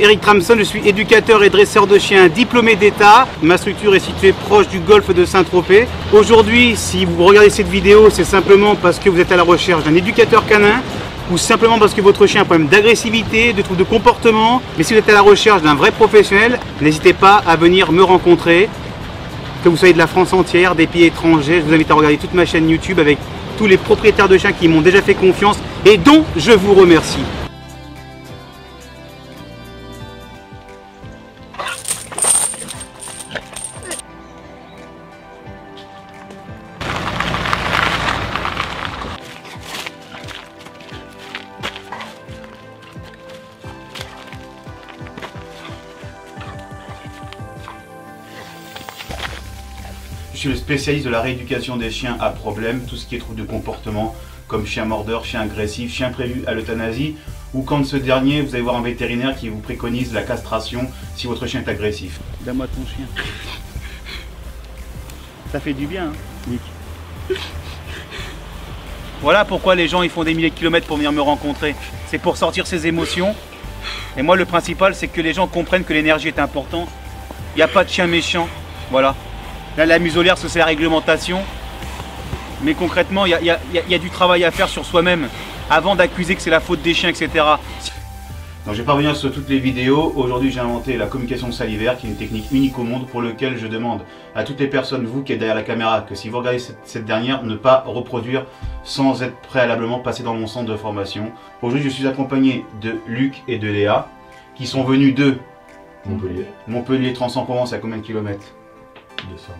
Eric Tramson, je suis éducateur et dresseur de chiens diplômé d'État. Ma structure est située proche du golfe de Saint-Tropez. Aujourd'hui, si vous regardez cette vidéo, c'est simplement parce que vous êtes à la recherche d'un éducateur canin ou simplement parce que votre chien a un problème d'agressivité, de troubles de comportement. Mais si vous êtes à la recherche d'un vrai professionnel, n'hésitez pas à venir me rencontrer. Que vous soyez de la France entière, des pays étrangers, je vous invite à regarder toute ma chaîne YouTube avec tous les propriétaires de chiens qui m'ont déjà fait confiance et dont je vous remercie. Je suis le spécialiste de la rééducation des chiens à problème, tout ce qui est troubles de comportement, comme chien mordeur, chien agressif, chien prévu à l'euthanasie, ou quand ce dernier, vous allez voir un vétérinaire qui vous préconise la castration si votre chien est agressif. Donne-moi ton chien. Ça fait du bien, hein, Nick. Voilà pourquoi les gens ils font des milliers de kilomètres pour venir me rencontrer. C'est pour sortir ses émotions. Et moi, le principal, c'est que les gens comprennent que l'énergie est importante. Il n'y a pas de chien méchant. Voilà. Là, la muselière, c'est la réglementation. Mais concrètement, il y a du travail à faire sur soi-même avant d'accuser que c'est la faute des chiens, etc. Donc, je vais pas revenir sur toutes les vidéos. Aujourd'hui, j'ai inventé la communication salivaire, qui est une technique unique au monde pour laquelle je demande à toutes les personnes, vous qui êtes derrière la caméra, que si vous regardez cette dernière, ne pas reproduire sans être préalablement passé dans mon centre de formation. Aujourd'hui, je suis accompagné de Luc et de Léa, qui sont venus de Montpellier, Trans-en-Provence, à combien de kilomètres? 200.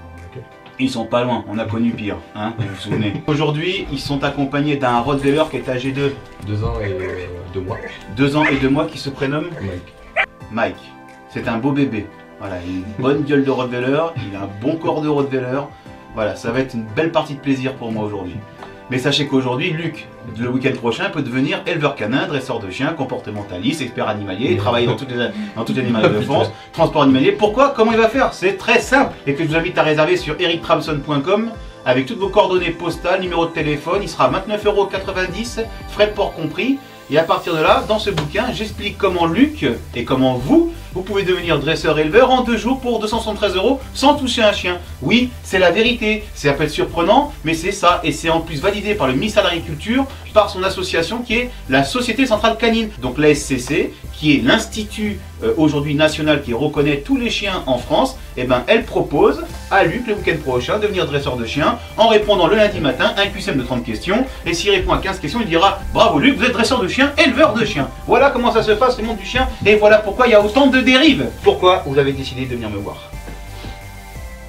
Ils sont pas loin, on a connu pire, hein, vous vous souvenez. Aujourd'hui, ils sont accompagnés d'un Rottweiler qui est âgé de 2 ans et 2 mois. 2 ans et 2 mois, qui se prénomme Mike. C'est un beau bébé. Voilà, il a une bonne gueule de Rottweiler, il a un bon corps de Rottweiler. Voilà, ça va être une belle partie de plaisir pour moi aujourd'hui. Mais sachez qu'aujourd'hui, Luc, le week-end prochain, peut devenir éleveur canin, dresseur de chiens, comportementaliste, expert animalier, travailler dans toutes les animaleries de France, transport animalier. Pourquoi? Comment il va faire? C'est très simple. Et que je vous invite à réserver sur erictramson.com avec toutes vos coordonnées postales, numéro de téléphone. Il sera 29,90 €, frais de port compris. Et à partir de là, dans ce bouquin, j'explique comment Luc et comment vous pouvez devenir dresseur-éleveur en 2 jours pour 273 € sans toucher un chien. Oui, c'est la vérité. Ça peut être surprenant, mais c'est ça. Et c'est en plus validé par le ministère de l'Agriculture, par son association qui est la Société Centrale Canine. Donc la SCC, qui est l'institut aujourd'hui national qui reconnaît tous les chiens en France, et ben elle propose à Luc le week-end prochain de devenir dresseur de chiens en répondant le lundi matin un QCM de 30 questions. Et s'il répond à 15 questions, il dira bravo Luc, vous êtes dresseur de chiens, éleveur de chiens. Voilà comment ça se passe le monde du chien et voilà pourquoi il y a autant de dérives. Pourquoi vous avez décidé de venir me voir?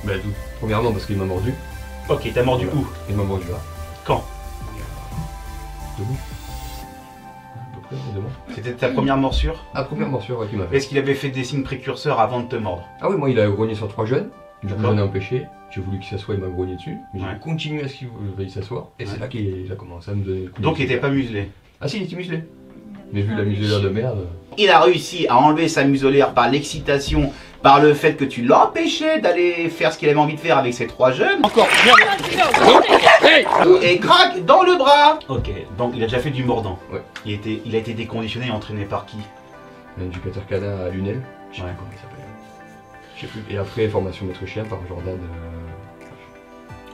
Bah, premièrement parce qu'il m'a mordu. Ok, t'as mordu où? Il m'a mordu là. Quand? Debout. À peu près, 2 mois. C'était ta première morsure? Ah, première morsure, ouais, qu'il m'a fait. Est-ce qu'il avait fait des signes précurseurs avant de te mordre? Ah oui, moi il a grogné sur 3 jeunes. J'en ai empêché. J'ai voulu qu'il s'assoie, il m'a grogné dessus. Mais Ouais. j'ai continué à ce qu'il veuille s'asseoir. Et c'est là qu'il a commencé à me donner le coup. Donc il était pas muselé? Ah si, il était muselé. Mais vu la muselière de merde. Il a réussi à enlever sa muselière par l'excitation, par le fait que tu l'empêchais d'aller faire ce qu'il avait envie de faire avec ses 3 jeunes. Encore. Et crac dans le bras. Ok, donc il a déjà fait du mordant. Ouais. Il a été déconditionné et entraîné par qui? Un éducateur canin à Lunel. Je sais pas comment il s'appelle. Je sais plus. Et après, formation maître chien par Jordan.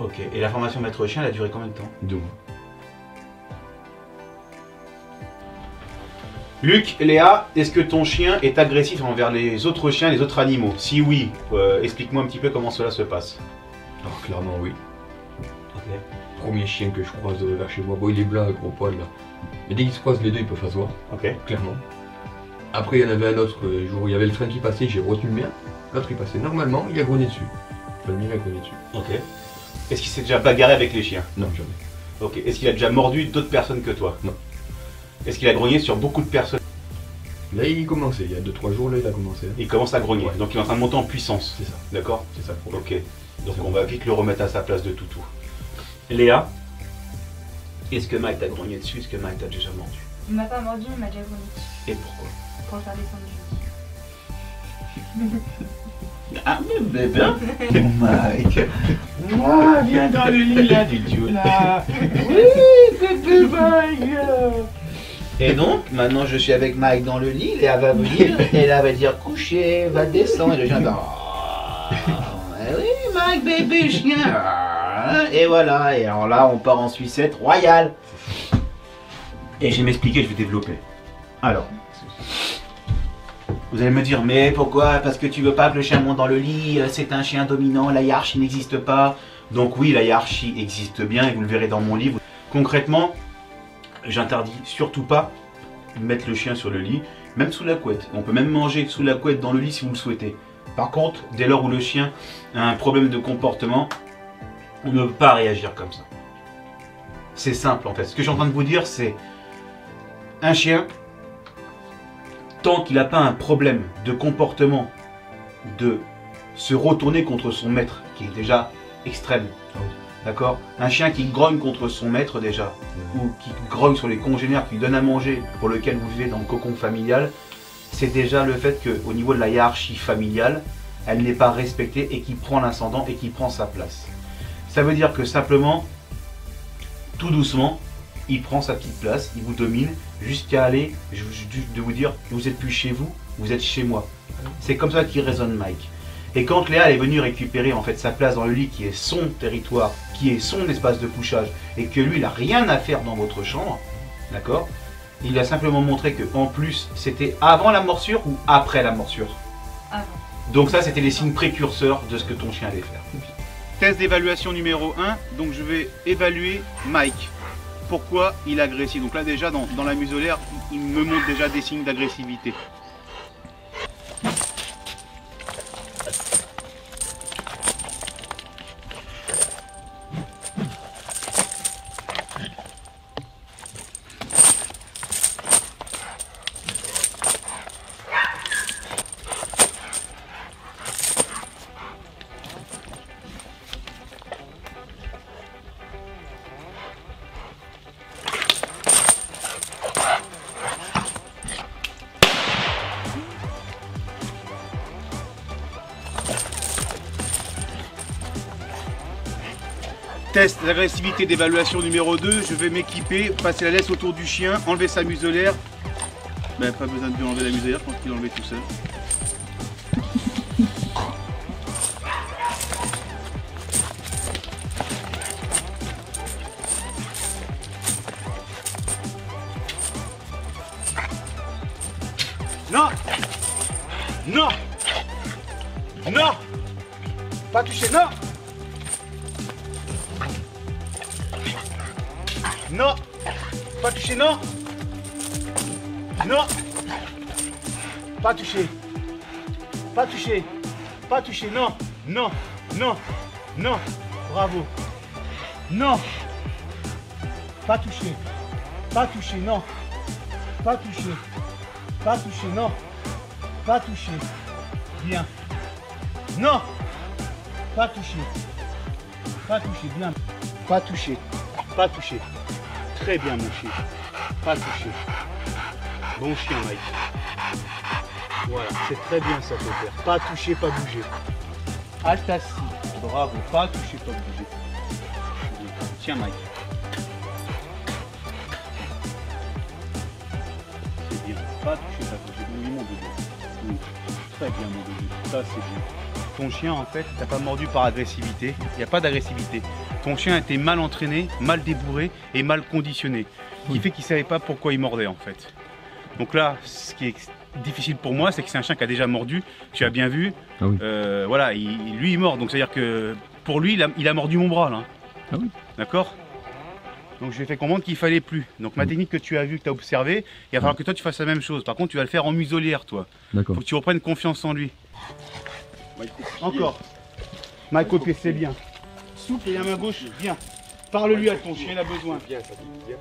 Ok, et la formation maître chien, elle a duré combien de temps? 2 mois. Luc, Léa, est-ce que ton chien est agressif envers les autres chiens, les autres animaux? Si oui, explique-moi un petit peu comment cela se passe. Alors clairement oui. Ok. Premier chien que je croise vers chez moi, bon il est blanc avec gros poil là. Mais dès qu'ils se croisent les deux ils peuvent s'asseoir. Ok. Clairement. Après il y en avait un autre jour où il y avait le train qui passait, j'ai retenu le mien. L'autre il passait normalement, il a grogné dessus. Le mien il a grogné dessus. Ok. Est-ce qu'il s'est déjà bagarré avec les chiens? Non, jamais. Ok. Est-ce qu'il a déjà mordu d'autres personnes que toi? Non. Est-ce qu'il a grogné sur beaucoup de personnes? Là il commençait, il y a 2-3 jours là il a commencé. Il commence à grogner, Ouais. donc il est en train de monter en puissance. C'est ça. D'accord? C'est ça le problème. Ok. Donc on va vite le remettre à sa place de toutou. Léa, est-ce que Mike t'a grogné dessus? Est-ce que Mike t'a déjà mordu? Il m'a pas mordu, il m'a déjà grogné dessus Et pourquoi? pour le faire descendre. Ah mais bébé Mike. Moi, viens dans le lit là du Dieu là. Oui, bébé Mike. Et donc, maintenant je suis avec Mike dans le lit, Léa va venir, et là va dire coucher, va descendre, et le chien va... Oh, oui, Mike, bébé chien. Et voilà, et alors là on part en sucette royale. Et je vais m'expliquer, je vais développer. Alors, vous allez me dire, mais pourquoi? Parce que tu veux pas que le chien monte dans le lit, c'est un chien dominant, la hiérarchie n'existe pas. Donc oui, la hiérarchie existe bien, et vous le verrez dans mon livre. Concrètement, j'interdis surtout pas de mettre le chien sur le lit, même sous la couette. On peut même manger sous la couette dans le lit si vous le souhaitez. Par contre, dès lors où le chien a un problème de comportement, on ne peut pas réagir comme ça. C'est simple en fait. Ce que je suis en train de vous dire, c'est un chien, tant qu'il n'a pas un problème de comportement, de se retourner contre son maître, qui est déjà extrême. D'accord? Un chien qui grogne contre son maître déjà, ou qui grogne sur les congénères, qui donne à manger, pour lequel vous vivez dans le cocon familial, c'est déjà le fait qu'au niveau de la hiérarchie familiale, elle n'est pas respectée et qui prend l'ascendant et qui prend sa place. Ça veut dire que simplement, tout doucement, il prend sa petite place, il vous domine, jusqu'à aller, de vous dire, vous n'êtes plus chez vous, vous êtes chez moi. C'est comme ça qu'il résonne Mike. Et quand Léa est venue récupérer en fait sa place dans le lit, qui est son territoire, qui est son espace de couchage, et que lui, il n'a rien à faire dans votre chambre, d'accord? Il a simplement montré que en plus, c'était avant la morsure ou après la morsure? Avant. Donc ça, c'était les signes précurseurs de ce que ton chien allait faire. Test d'évaluation numéro 1, donc je vais évaluer Mike. Pourquoi il est agressif? Donc là déjà, dans la muselière, il me montre déjà des signes d'agressivité. Test d'agressivité d'évaluation numéro 2, je vais m'équiper, passer la laisse autour du chien, enlever sa muselière. Ben, pas besoin de lui enlever la muselière, je pense qu'il l'enlevait tout seul. Non! Non! Non! Pas toucher, non! Non! Pas toucher, non! Non! Pas toucher! Pas toucher! Pas toucher, non! Non! Non! Non! Bravo! Non! Pas toucher! Pas toucher, non! Pas toucher! Pas toucher, non! Pas toucher! Bien! Non! Pas toucher! Pas toucher, bien! Pas toucher! Pas toucher! Très bien mon chien. Pas touché. Bon chien Mike. Voilà, c'est très bien ça ton père. Pas touché, pas bouger. Halte assis. Bravo. Pas touché, pas bouger. Tiens Mike. C'est bien. Pas touché, pas bouger. Oui mon bébé. Oui. Très bien mon bébé. Ça c'est bien. Ton chien en fait, t'as pas mordu par agressivité. Il n'y a pas d'agressivité. Ton chien était mal entraîné, mal débourré et mal conditionné. Ce qui fait qu'il ne savait pas pourquoi il mordait en fait. Donc là, ce qui est difficile pour moi, c'est que c'est un chien qui a déjà mordu. Tu as bien vu. Ah oui. Voilà, lui il mord. Donc c'est à dire que pour lui, il a mordu mon bras là. Ah oui. D'accord? Donc je lui ai fait comprendre qu'il fallait plus. Donc ma technique que tu as vue, que tu as observée, il va falloir que toi tu fasses la même chose. Par contre, tu vas le faire en muselière toi. D'accord. Faut que tu reprennes confiance en lui. Encore. Mike au pied, c'est bien. Souple et à main gauche, bien. Parle-lui à ton chien, il a besoin. Bien, ça dit bien.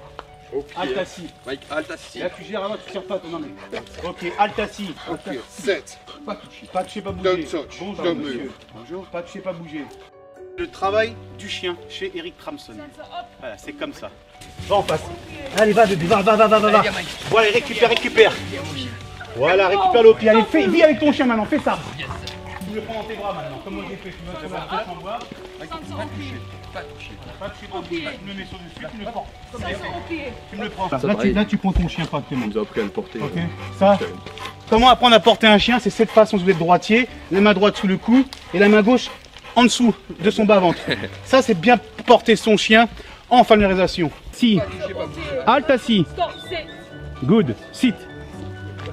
Halte assis. Mike, halte assis. Là tu gères avant, tu ne pas. Non mais. Ok, halte assis. Ok, 7. Pas toucher, pas bouger. Don't touch. Bonjour Don't monsieur. move. Bonjour. Pas toucher, pas bouger. Le travail du chien chez Eric Tramson. Voilà, c'est comme ça. Va en face. Allez, va bébé, va. Voilà, récupère. Voilà, récupère le pied. Allez, vis avec ton chien maintenant, fais ça. le prends dans tes bras maintenant, comme moi j'ai fait. Tu vas sur la tête en bois. Pas toucher. Pas toucher. Pas toucher, pas bouger. Tu me le mets sur dessus, tu me le prends. au pied. Tu me le prends. pareil. Là, tu prends ton chien correctement. On nous a appris à le porter. Ok. Ça, comment apprendre à porter un chien? C'est cette façon, vous êtes droitier, la main droite sous le cou et la main gauche en dessous de son bas-ventre. Ça, c'est bien porter son chien en familiarisation. Si. Halte assis. Stop, sit. Good. Sit.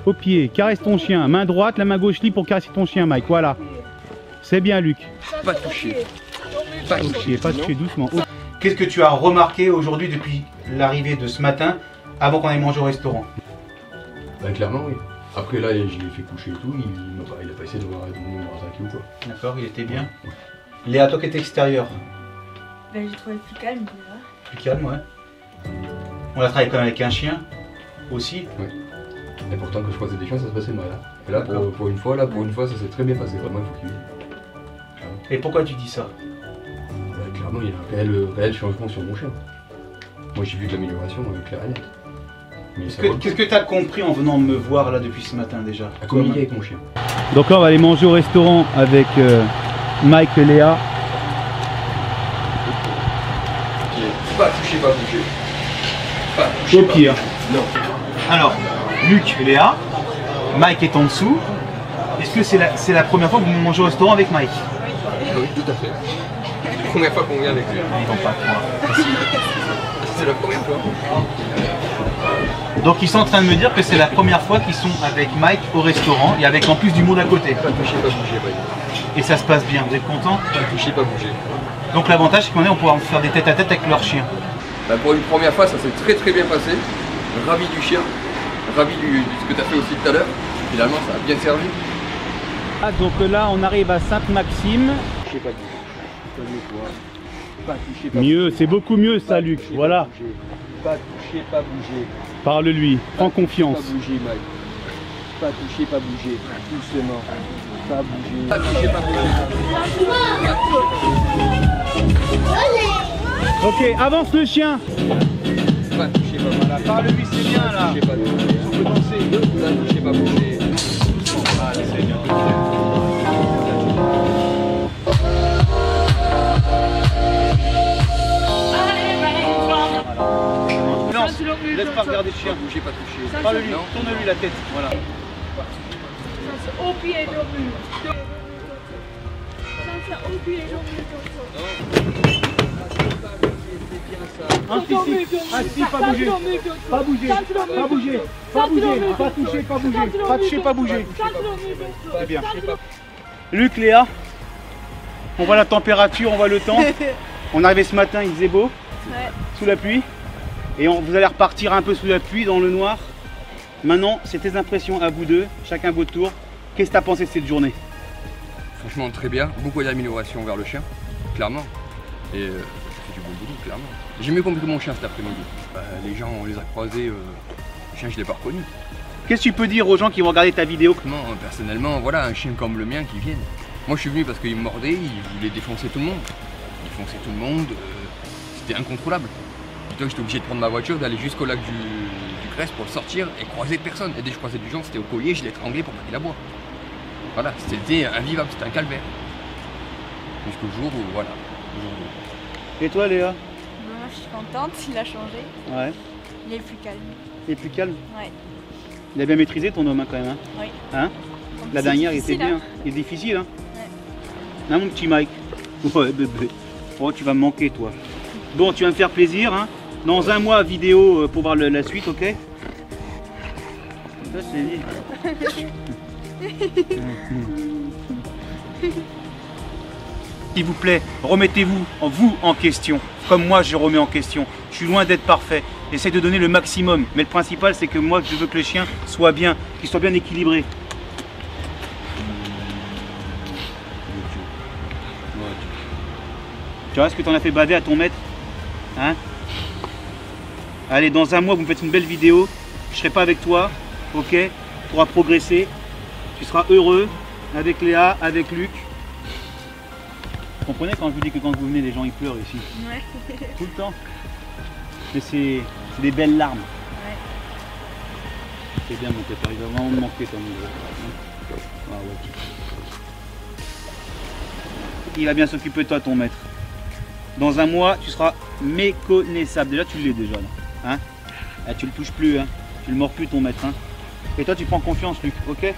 Au pied. Caresse ton chien. Main droite, la main gauche libre pour caresser ton chien, Mike. Voilà. C'est bien, Luc. Pas toucher. Pas toucher, doucement. Qu'est-ce que tu as remarqué aujourd'hui depuis l'arrivée de ce matin, avant qu'on aille manger au restaurant? Bah, clairement, oui. Après, là, je l'ai fait coucher et tout. Il a pas essayé de me attaquer ou quoi. D'accord, il était bien. Léa, toi qui étais extérieur. Ben, j'ai trouvé plus calme déjà. Plus calme, ouais. On a travaillé quand même avec un chien aussi. Ouais. Et pourtant, que je croisais des chiens, ça se passait mal. Hein. Et là, pour une fois, ça s'est très bien passé. Vraiment, il faut qu'il vienne. Et pourquoi tu dis ça? Bah, clairement, il y a un réel changement sur mon chien. Moi, j'ai vu de l'amélioration claire et nette. Mais Qu'est-ce que tu as compris en venant me voir là depuis ce matin déjà? à communiquer avec mon chien. Donc là, on va aller manger au restaurant avec Mike et Léa. Pas toucher, pas bouger. Pas toucher. Au pied. Hein. Non. Alors, Luc et Léa, Mike est en dessous. Est-ce que c'est la première fois que vous mangez au restaurant avec Mike? Oui, tout à fait. C'est la première fois qu'on vient avec lui. Ils vont pas croire. C'est la première fois. Donc ils sont en train de me dire que c'est la première fois qu'ils sont avec Mike au restaurant et avec en plus du monde à côté. Pas toucher, pas bouger, Mike. Et ça se passe bien, vous êtes contents? Pas toucher, pas bouger. Donc l'avantage c'est qu'on on pourra faire des tête à tête avec leur chien. Bah, pour une première fois, ça s'est très très bien passé. Ravi du chien. Ravi de ce que tu as fait aussi tout à l'heure. Finalement, ça a bien servi. Ah, donc là on arrive à Sainte-Maxime. Toucher, pas bouger. Calme-toi. Pas toucher, pas Mieux, c'est beaucoup mieux ça Luc, voilà. Pas toucher, pas bouger. Parle-lui, prends confiance. Pas bouger, Mike. Pas toucher, pas bouger. Doucement. Pas bouger. Pas toucher, pas bouger. Ok, avance le chien. Pas toucher, pas bouger. Parle-lui, c'est bien là. Toucher, pas bouger. On peut danser. Pas toucher, pas bouger. Allez, c'est bien. Laisse pas regarder le chien. Pas bouger, pas toucher. Parle-lui, tourne-lui la tête. Voilà. Au pied, dormi. Au pied, Assis, pas bouger. Pas bouger. Pas bouger. Pas bouger. Pas toucher, pas bouger. Pas toucher, pas bouger. C'est bien. Luc, Léa, on voit la température, on voit le temps. On est arrivé ce matin, il faisait beau, sous la pluie. Et vous allez repartir un peu sous la pluie, dans le noir. Maintenant, c'est tes impressions à vous deux, chacun votre tour. Qu'est-ce que tu as pensé de cette journée? Franchement, très bien. Beaucoup d'amélioration vers le chien, clairement. Et c'est du bon boulot, clairement. J'ai mieux compris que mon chien cet après-midi. Les gens, on les a croisés, le chien, je ne l'ai pas reconnu. Qu'est-ce que tu peux dire aux gens qui vont regarder ta vidéo? Personnellement, voilà, un chien comme le mien qui vienne. Moi, je suis venu parce qu'il me mordait, il voulait défoncer tout le monde. Il défonçait tout le monde, c'était incontrôlable. Dis-toi que j'étais obligé de prendre ma voiture, d'aller jusqu'au lac du Cresse pour le sortir et croiser personne. Et dès que je croisais du gens, c'était au collier, je l'étranglais pour pas qu'il aboie. Voilà, c'était invivable, c'était un calvaire. Jusqu'au jour où, voilà, aujourd'hui. Et toi Léa? Moi je suis contente, il a changé. Ouais. Il est plus calme. Il est plus calme? Ouais. Il a bien maîtrisé ton homme hein, quand même. Hein? Oui. Hein? Donc, La c'est dernière il était difficile, bien. hein. Il est difficile hein? Ouais. Hein mon petit Mike? Ouais bébé. Oh tu vas me manquer toi. Bon tu vas me faire plaisir hein. Dans un mois vidéo pour voir la suite, ok? Ça c'est dit. S'il vous plaît, remettez-vous en question, comme moi je remets en question. Je suis loin d'être parfait, j'essaie de donner le maximum, mais le principal c'est que moi je veux que le chien soit bien, qu'il soit bien équilibré. Tu vois ce que tu en as fait baver à ton maître? Hein? Allez, dans un mois vous me faites une belle vidéo, je serai pas avec toi, ok? Tu pourras progresser, tu seras heureux avec Léa, avec Luc. Vous comprenez quand je vous dis que quand vous venez, les gens ils pleurent ici? Ouais. Tout le temps. Mais c'est des belles larmes. Ouais. C'est bien mon pépère, il va vraiment me manquer ton niveau. Ah ouais. il va bien s'occuper de toi, ton maître. Dans un mois, tu seras méconnaissable. Déjà, tu l'es déjà, là. Hein? Ah, tu le touches plus, hein. Tu le mords plus, ton maître. Hein. Et toi, tu prends confiance, Luc, ok? Ouais.